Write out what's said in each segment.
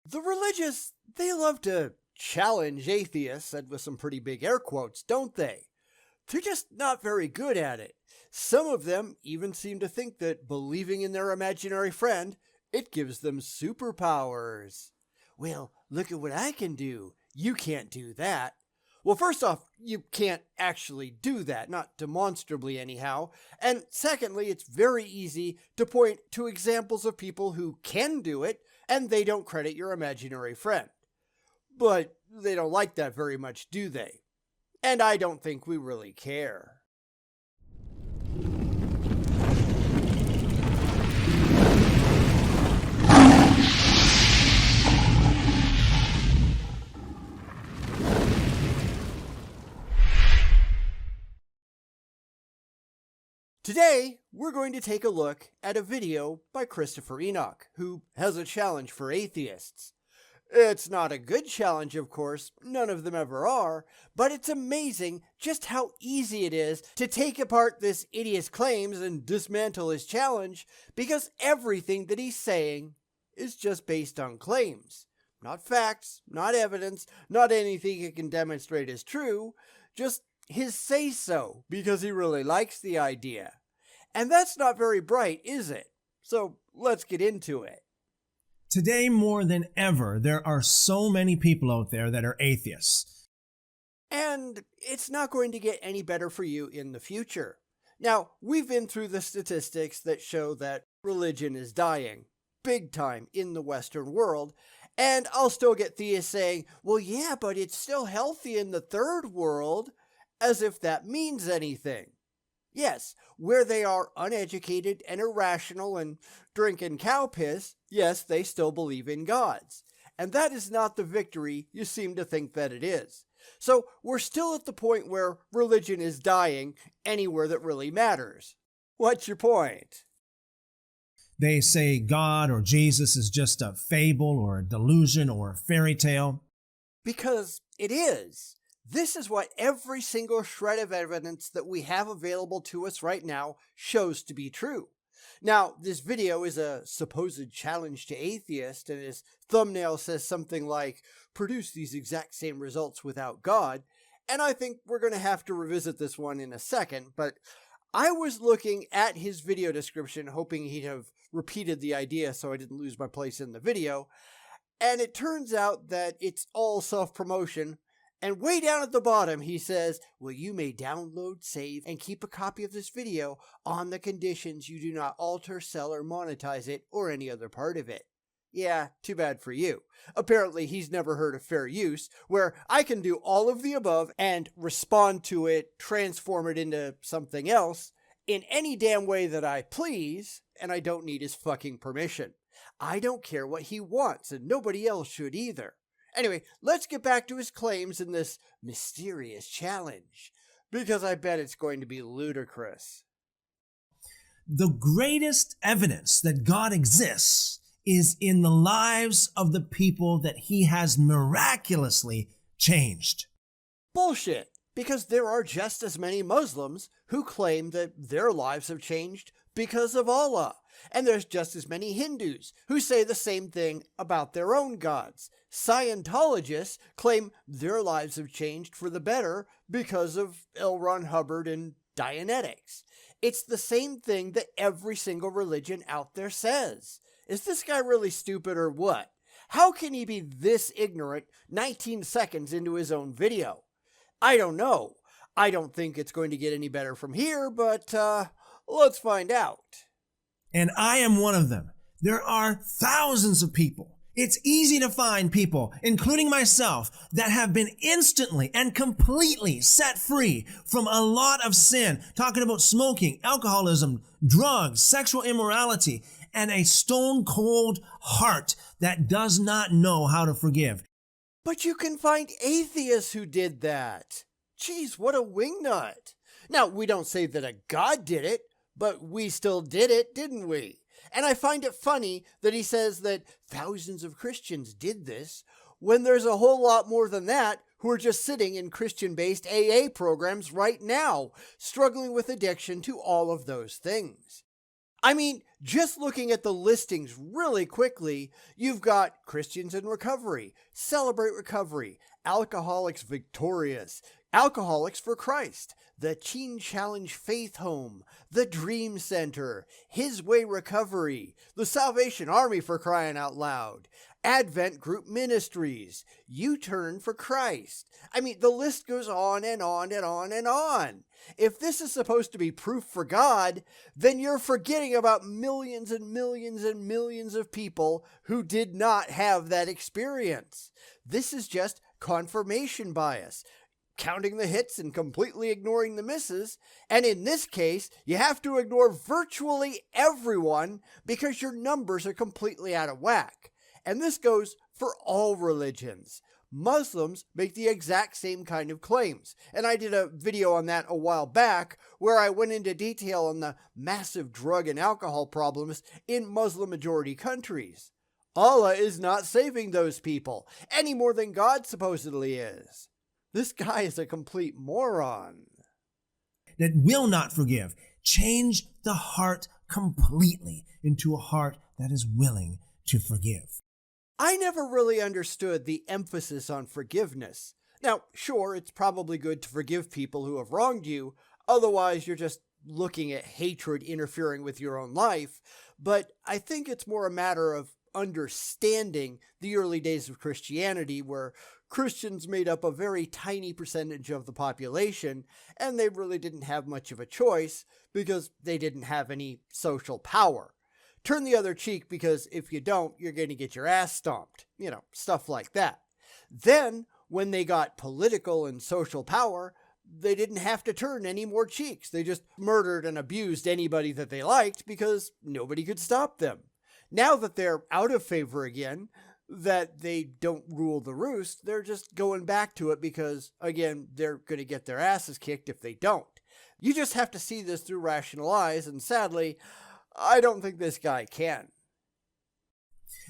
The religious, they love to challenge atheists, said with some pretty big air quotes, don't they? They're just not very good at it. Some of them even seem to think that believing in their imaginary friend, it gives them superpowers. Well, look at what I can do. You can't do that. Well, first off, you can't actually do that, not demonstrably anyhow. And secondly, it's very easy to point to examples of people who can do it and they don't credit your imaginary friend. But they don't like that very much, do they? And I don't think we really care. Today, we're going to take a look at a video by Christopher Enoch, who has a challenge for atheists. It's not a good challenge, of course, none of them ever are, but it's amazing just how easy it is to take apart this idiot's claims and dismantle his challenge, because everything that he's saying is just based on claims. Not facts, not evidence, not anything he can demonstrate as true, just his say-so, because he really likes the idea. And that's not very bright, is it? So let's get into it. Today, more than ever, there are so many people out there that are atheists. And it's not going to get any better for you in the future. Now, we've been through the statistics that show that religion is dying, big time, in the Western world. And I'll still get theists saying, well, yeah, but it's still healthy in the third world, as if that means anything. Yes, where they are uneducated and irrational and drinking cow piss, yes, they still believe in gods. And that is not the victory you seem to think that it is. So we're still at the point where religion is dying anywhere that really matters. What's your point? They say God or Jesus is just a fable or a delusion or a fairy tale. Because it is. This is what every single shred of evidence that we have available to us right now shows to be true. Now, this video is a supposed challenge to atheists, and his thumbnail says something like, produce these exact same results without God, and I think we're going to have to revisit this one in a second, but I was looking at his video description hoping he'd have repeated the idea so I didn't lose my place in the video, and it turns out that it's all self-promotion. And way down at the bottom, he says, well, you may download, save, and keep a copy of this video on the conditions you do not alter, sell, or monetize it, or any other part of it. Yeah, too bad for you. Apparently, he's never heard of fair use, where I can do all of the above and respond to it, transform it into something else, in any damn way that I please, and I don't need his fucking permission. I don't care what he wants, and nobody else should either. Anyway, let's get back to his claims in this mysterious challenge, because I bet it's going to be ludicrous. The greatest evidence that God exists is in the lives of the people that he has miraculously changed. Bullshit, because there are just as many Muslims who claim that their lives have changed because of Allah. And there's just as many Hindus who say the same thing about their own gods. Scientologists claim their lives have changed for the better because of L. Ron Hubbard and Dianetics. It's the same thing that every single religion out there says. Is this guy really stupid or what? How can he be this ignorant 19 seconds into his own video? I don't know. I don't think it's going to get any better from here, but let's find out. And I am one of them. There are thousands of people. It's easy to find people, including myself, that have been instantly and completely set free from a lot of sin, talking about smoking, alcoholism, drugs, sexual immorality, and a stone-cold heart that does not know how to forgive. But you can find atheists who did that. Jeez, what a wingnut. Now, we don't say that a god did it, but we still did it, didn't we? And I find it funny that he says that thousands of Christians did this, when there's a whole lot more than that who are just sitting in Christian-based AA programs right now, struggling with addiction to all of those things. I mean, just looking at the listings really quickly, you've got Christians in Recovery, Celebrate Recovery, Alcoholics Victorious, Alcoholics for Christ, the Teen Challenge Faith Home, the Dream Center, His Way Recovery, the Salvation Army for crying out loud, Advent Group Ministries, U-Turn for Christ. I mean, the list goes on and on and on and on. If this is supposed to be proof for God, then you're forgetting about millions and millions and millions of people who did not have that experience. This is just confirmation bias, counting the hits and completely ignoring the misses. And in this case, you have to ignore virtually everyone because your numbers are completely out of whack. And this goes for all religions. Muslims make the exact same kind of claims. And I did a video on that a while back where I went into detail on the massive drug and alcohol problems in Muslim-majority countries. Allah is not saving those people any more than God supposedly is. This guy is a complete moron. That will not forgive. Change the heart completely into a heart that is willing to forgive. I never really understood the emphasis on forgiveness. Now, sure, it's probably good to forgive people who have wronged you, otherwise you're just looking at hatred interfering with your own life, but I think it's more a matter of understanding the early days of Christianity, where Christians made up a very tiny percentage of the population, and they really didn't have much of a choice because they didn't have any social power. Turn the other cheek because if you don't, you're going to get your ass stomped. You know, stuff like that. Then, when they got political and social power, they didn't have to turn any more cheeks. They just murdered and abused anybody that they liked because nobody could stop them. Now that they're out of favor again, that they don't rule the roost, they're just going back to it because, again, they're going to get their asses kicked if they don't. You just have to see this through rational eyes, and sadly, I don't think this guy can.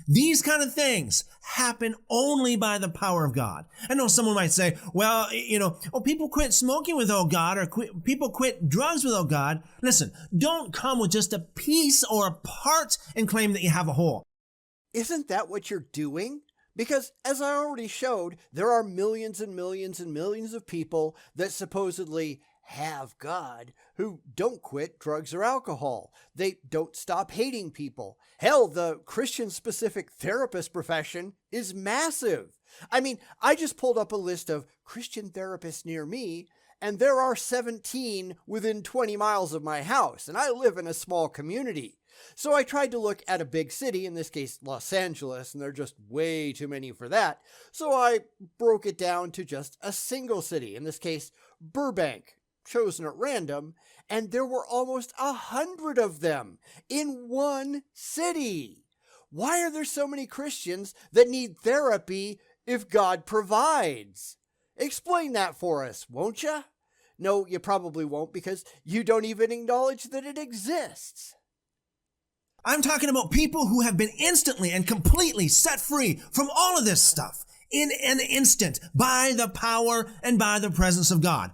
These kind of things happen only by the power of God. I know someone might say, well, people quit smoking without God, or people quit drugs without God. Listen, don't come with just a piece or a part and claim that you have a whole. Isn't that what you're doing? Because, as I already showed, there are millions and millions and millions of people that supposedly have God who don't quit drugs or alcohol. They don't stop hating people. Hell, the Christian-specific therapist profession is massive. I mean, I just pulled up a list of Christian therapists near me, and there are 17 within 20 miles of my house, and I live in a small community. So I tried to look at a big city, in this case Los Angeles, and there are just way too many for that. So I broke it down to just a single city, in this case Burbank, chosen at random, and there were almost 100 of them in one city. Why are there so many Christians that need therapy if God provides? Explain that for us, won't you? No, you probably won't, because you don't even acknowledge that it exists. I'm talking about people who have been instantly and completely set free from all of this stuff in an instant by the power and by the presence of God.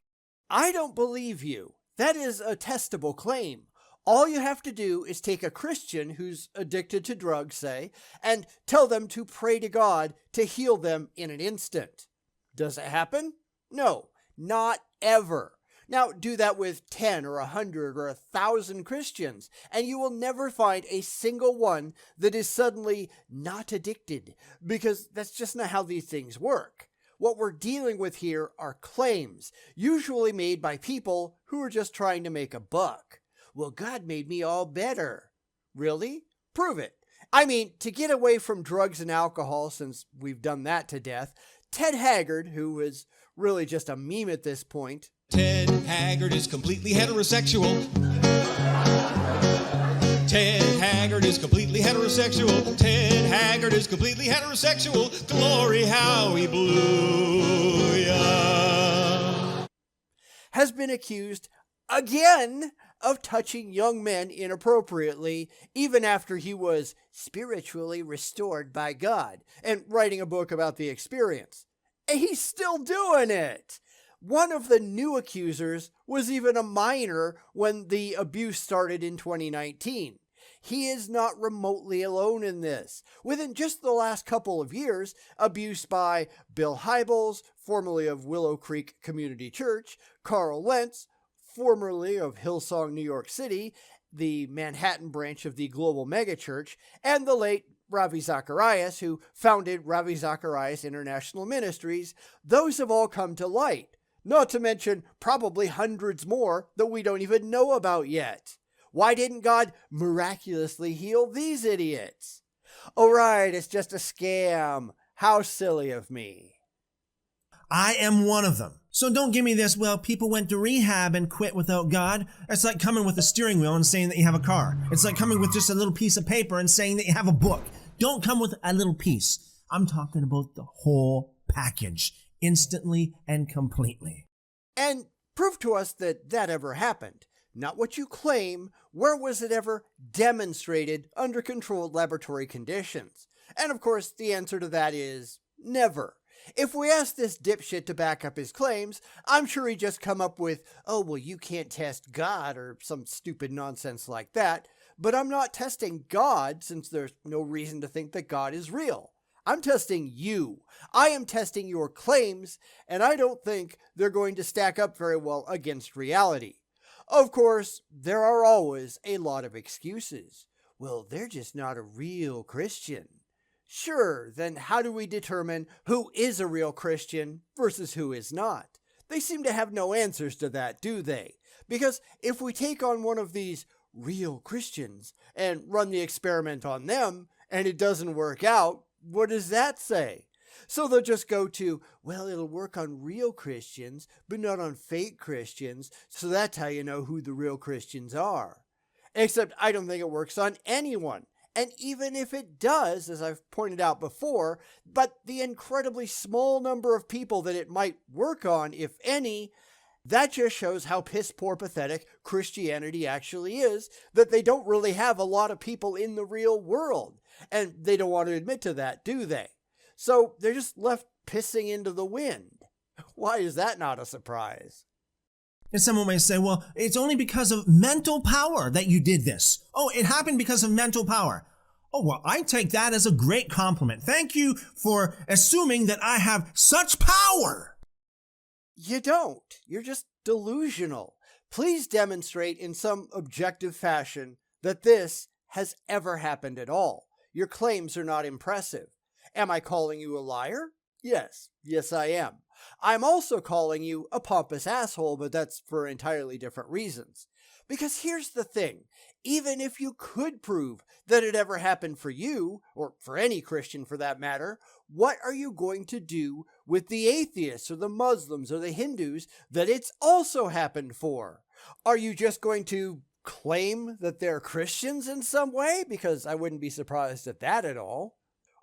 I don't believe you. That is a testable claim. All you have to do is take a Christian who's addicted to drugs, say, and tell them to pray to God to heal them in an instant. Does it happen? No, not ever. Now, do that with 10 or 100 or 1,000 Christians, and you will never find a single one that is suddenly not addicted, because that's just not how these things work. What we're dealing with here are claims, usually made by people who are just trying to make a buck. Well, God made me all better. Really? Prove it. I mean, to get away from drugs and alcohol, since we've done that to death, Ted Haggard, who is really just a meme at this point. Ted Haggard is completely heterosexual. Ted Haggard is completely heterosexual. Ted Haggard is completely heterosexual. Glory, how he blew ya. Has been accused again of touching young men inappropriately, even after he was spiritually restored by God, and writing a book about the experience. And he's still doing it. One of the new accusers was even a minor when the abuse started in 2019. he is not remotely alone in this. Within just the last couple of years, abuse by Bill Hybels, formerly of Willow Creek Community Church, Carl Lentz, formerly of Hillsong, New York City, the Manhattan branch of the global megachurch, and the late Ravi Zacharias, who founded Ravi Zacharias International Ministries, those have all come to light. Not to mention probably hundreds more that we don't even know about yet. Why didn't God miraculously heal these idiots? Oh, right, it's just a scam. How silly of me. I am one of them. So don't give me this, well, people went to rehab and quit without God. It's like coming with a steering wheel and saying that you have a car. It's like coming with just a little piece of paper and saying that you have a book. Don't come with a little piece. I'm talking about the whole package, instantly and completely. And prove to us that that ever happened. Not what you claim. Where was it ever demonstrated under controlled laboratory conditions? And of course, the answer to that is never. If we ask this dipshit to back up his claims, I'm sure he'd just come up with, oh, well, you can't test God or some stupid nonsense like that. But I'm not testing God, since there's no reason to think that God is real. I'm testing you. I am testing your claims, and I don't think they're going to stack up very well against reality. Of course, there are always a lot of excuses. Well, they're just not a real Christian. Sure, then how do we determine who is a real Christian versus who is not? They seem to have no answers to that, do they? Because if we take on one of these real Christians and run the experiment on them, and it doesn't work out, what does that say? So they'll just go to, well, it'll work on real Christians, but not on fake Christians, so that's how you know who the real Christians are. Except I don't think it works on anyone. And even if it does, as I've pointed out before, but the incredibly small number of people that it might work on, if any, that just shows how piss-poor pathetic Christianity actually is, that they don't really have a lot of people in the real world. And they don't want to admit to that, do they? So they're just left pissing into the wind. Why is that not a surprise? And someone may say, well, it's only because of mental power that you did this. Oh, it happened because of mental power. Oh, well, I take that as a great compliment. Thank you for assuming that I have such power. You don't. You're just delusional. Please demonstrate in some objective fashion that this has ever happened at all. Your claims are not impressive. Am I calling you a liar? Yes. Yes, I am. I'm also calling you a pompous asshole, but that's for entirely different reasons. Because here's the thing. Even if you could prove that it ever happened for you, or for any Christian for that matter, what are you going to do with the atheists or the Muslims or the Hindus that it's also happened for? Are you just going to claim that they're Christians in some way? Because I wouldn't be surprised at that at all.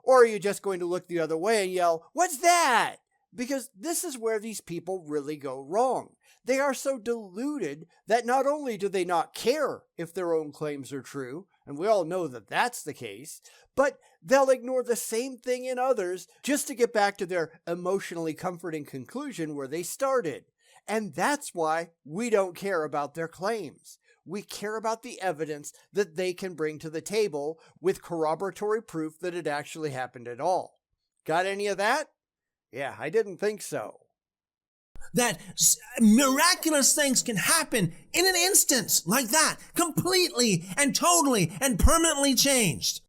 Or are you just going to look the other way and yell, "What's that?" Because this is where these people really go wrong. They are so deluded that not only do they not care if their own claims are true, and we all know that that's the case, but they'll ignore the same thing in others just to get back to their emotionally comforting conclusion where they started. And that's why we don't care about their claims. We care about the evidence that they can bring to the table with corroboratory proof that it actually happened at all. Got any of that? Yeah, I didn't think so. That miraculous things can happen in an instant, like that, completely and totally and permanently changed.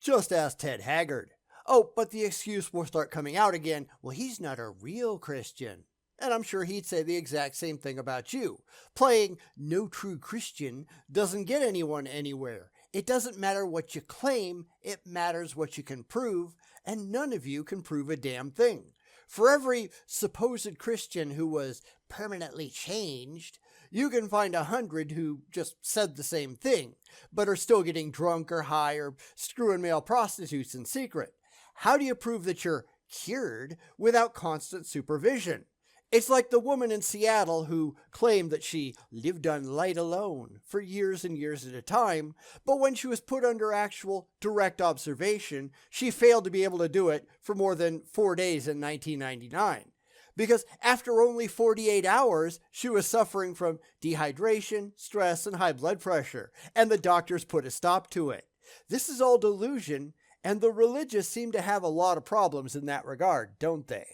Just ask Ted Haggard. Oh, but the excuse will start coming out again, well, he's not a real Christian. And I'm sure he'd say the exact same thing about you. Playing no true Christian doesn't get anyone anywhere. It doesn't matter what you claim, it matters what you can prove, and none of you can prove a damn thing. For every supposed Christian who was permanently changed, you can find 100 who just said the same thing, but are still getting drunk or high or screwing male prostitutes in secret. How do you prove that you're cured without constant supervision? It's like the woman in Seattle who claimed that she lived on light alone for years and years at a time, but when she was put under actual direct observation, she failed to be able to do it for more than 4 days in 1999. because after only 48 hours, she was suffering from dehydration, stress, and high blood pressure, and the doctors put a stop to it. This is all delusion, and the religious seem to have a lot of problems in that regard, don't they?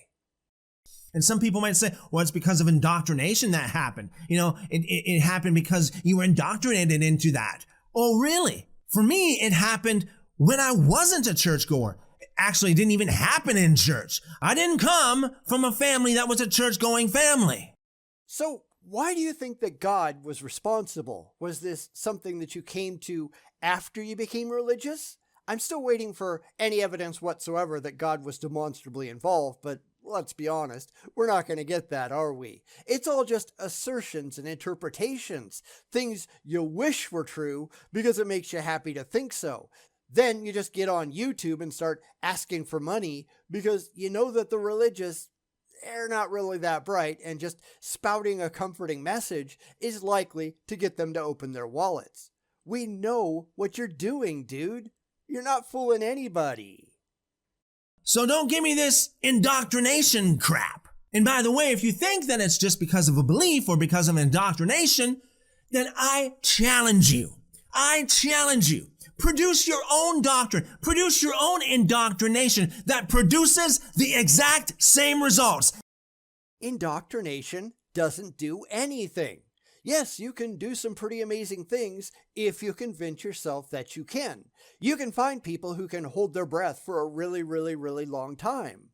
And some people might say, well, it's because of indoctrination that happened. It happened because you were indoctrinated into that. Oh, really? For me, it happened when I wasn't a churchgoer. Actually, it didn't even happen in church. I didn't come from a family that was a church-going family. So why do you think that God was responsible? Was this something that you came to after you became religious? I'm still waiting for any evidence whatsoever that God was demonstrably involved, but let's be honest, we're not going to get that, are we? It's all just assertions and interpretations, things you wish were true because it makes you happy to think so. Then you just get on YouTube and start asking for money because you know that the religious, they're not really that bright, and just spouting a comforting message is likely to get them to open their wallets. We know what you're doing, dude. You're not fooling anybody. So don't give me this indoctrination crap. And by the way, if you think that it's just because of a belief or because of indoctrination, then I challenge you. Produce your own doctrine. Produce your own indoctrination that produces the exact same results. Indoctrination doesn't do anything. Yes, you can do some pretty amazing things if you convince yourself that you can. You can find people who can hold their breath for a really, really, really long time.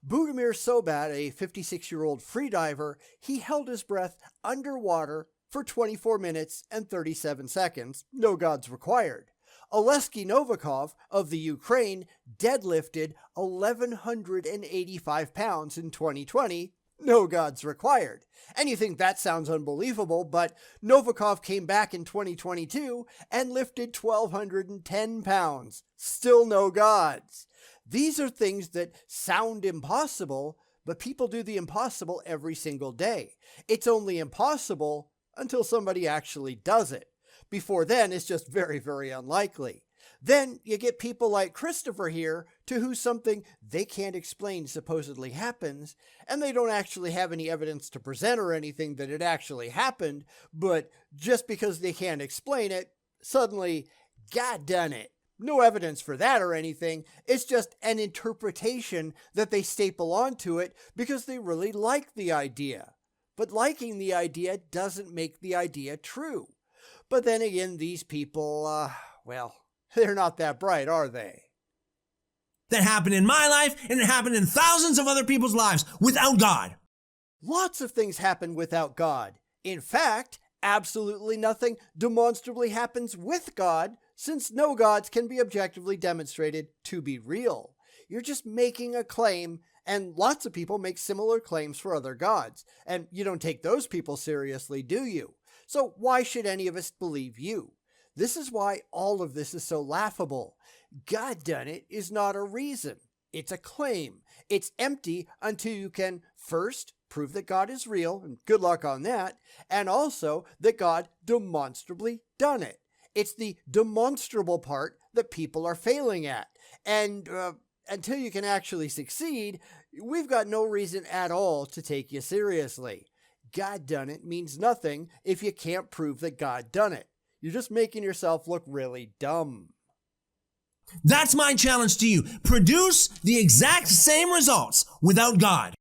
Budimir Sobat, a 56-year-old freediver, he held his breath underwater for 24 minutes and 37 seconds, no gods required. Oleksiy Novikov of the Ukraine deadlifted 1,185 pounds in 2020, no gods required. And you think that sounds unbelievable, but Novikov came back in 2022 and lifted 1,210 pounds. Still no gods. These are things that sound impossible, but people do the impossible every single day. It's only impossible until somebody actually does it. Before then, it's just very, very unlikely. Then you get people like Christopher here, to whom something they can't explain supposedly happens, and they don't actually have any evidence to present or anything that it actually happened, but just because they can't explain it, suddenly, God done it. No evidence for that or anything. It's just an interpretation that they staple onto it because they really like the idea. But liking the idea doesn't make the idea true. But then again, these people, they're not that bright, are they? That happened in my life, and it happened in thousands of other people's lives without God. Lots of things happen without God. In fact, absolutely nothing demonstrably happens with God, since no gods can be objectively demonstrated to be real. You're just making a claim, and lots of people make similar claims for other gods, and you don't take those people seriously, do you? So why should any of us believe you? This is why all of this is so laughable. God done it is not a reason. It's a claim. It's empty until you can first prove that God is real, and good luck on that, and also that God demonstrably done it. It's the demonstrable part that people are failing at. And until you can actually succeed, we've got no reason at all to take you seriously. God done it means nothing if you can't prove that God done it. You're just making yourself look really dumb. That's my challenge to you. Produce the exact same results without God.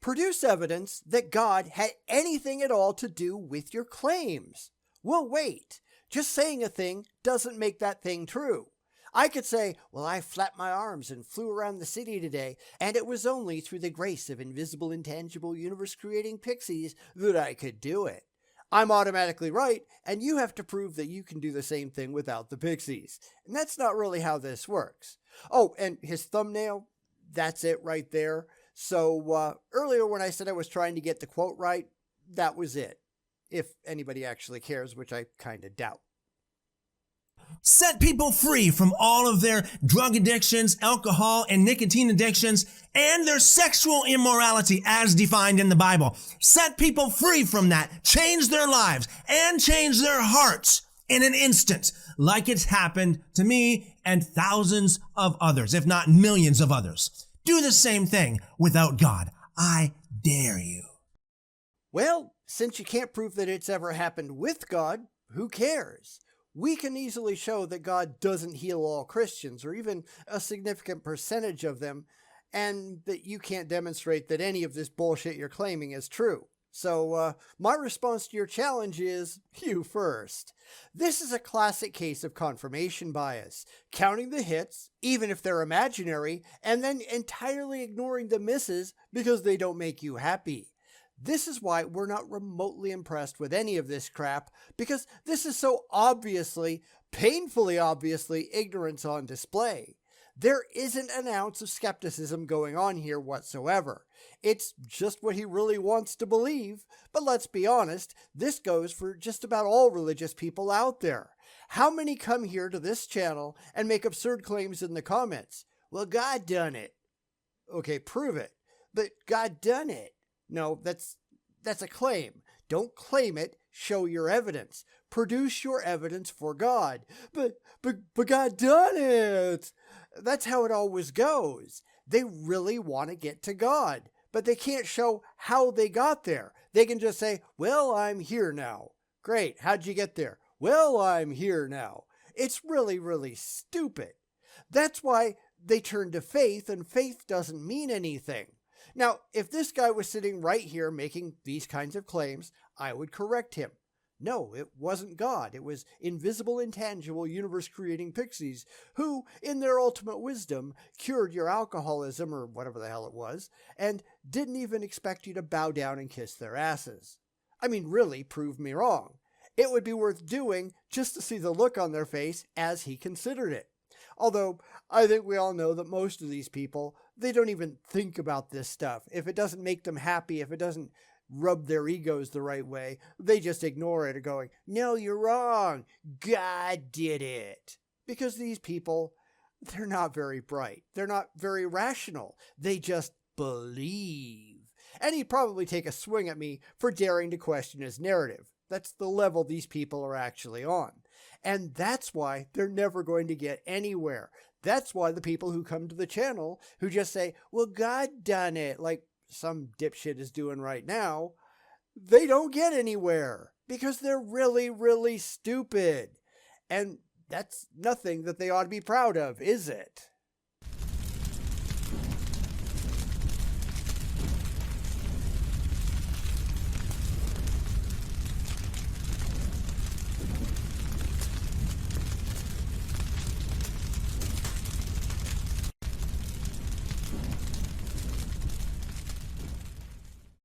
Produce evidence that God had anything at all to do with your claims. We'll wait. Just saying a thing doesn't make that thing true. I could say, well, I flapped my arms and flew around the city today, and it was only through the grace of invisible, intangible, universe-creating pixies that I could do it. I'm automatically right, and you have to prove that you can do the same thing without the pixies. And that's not really how this works. Oh, and his thumbnail, that's it right there. So earlier when I said I was trying to get the quote right, that was it. If anybody actually cares, which I kind of doubt. Set people free from all of their drug addictions, alcohol and nicotine addictions, and their sexual immorality as defined in the Bible. Set people free from that. Change their lives and change their hearts in an instant, like it's happened to me and thousands of others, if not millions of others. Do the same thing without God. I dare you? Well, since you can't prove that it's ever happened with God, who cares? We can easily show that God doesn't heal all Christians, or even a significant percentage of them, and that you can't demonstrate that any of this bullshit you're claiming is true. So, my response to your challenge is, you first. This is a classic case of confirmation bias, counting the hits, even if they're imaginary, and then entirely ignoring the misses because they don't make you happy. This is why we're not remotely impressed with any of this crap, because this is so obviously, painfully obviously, ignorance on display. There isn't an ounce of skepticism going on here whatsoever. It's just what he really wants to believe. But let's be honest, this goes for just about all religious people out there. How many come here to this channel and make absurd claims in the comments? Well, God done it. Okay, prove it. But God done it. No, that's a claim. Don't claim it, show your evidence. Produce your evidence for God. But God done it. That's how it always goes. They really want to get to God, but they can't show how they got there. They can just say, well, I'm here now. Great, how'd you get there? Well, I'm here now. It's really, really stupid. That's why they turn to faith, and faith doesn't mean anything. Now, if this guy was sitting right here making these kinds of claims, I would correct him. No, it wasn't God. It was invisible, intangible, universe-creating pixies who, in their ultimate wisdom, cured your alcoholism or whatever the hell it was, and didn't even expect you to bow down and kiss their asses. I mean, really, prove me wrong. It would be worth doing just to see the look on their face as he considered it. Although, I think we all know that most of these people, they don't even think about this stuff. If it doesn't make them happy, if it doesn't rub their egos the right way, they just ignore it, going, no, you're wrong. God did it. Because these people, they're not very bright. They're not very rational. They just believe. And he'd probably take a swing at me for daring to question his narrative. That's the level these people are actually on. And that's why they're never going to get anywhere. That's why the people who come to the channel who just say, well, God done it, like some dipshit is doing right now, they don't get anywhere because they're really, really stupid. And that's nothing that they ought to be proud of, is it?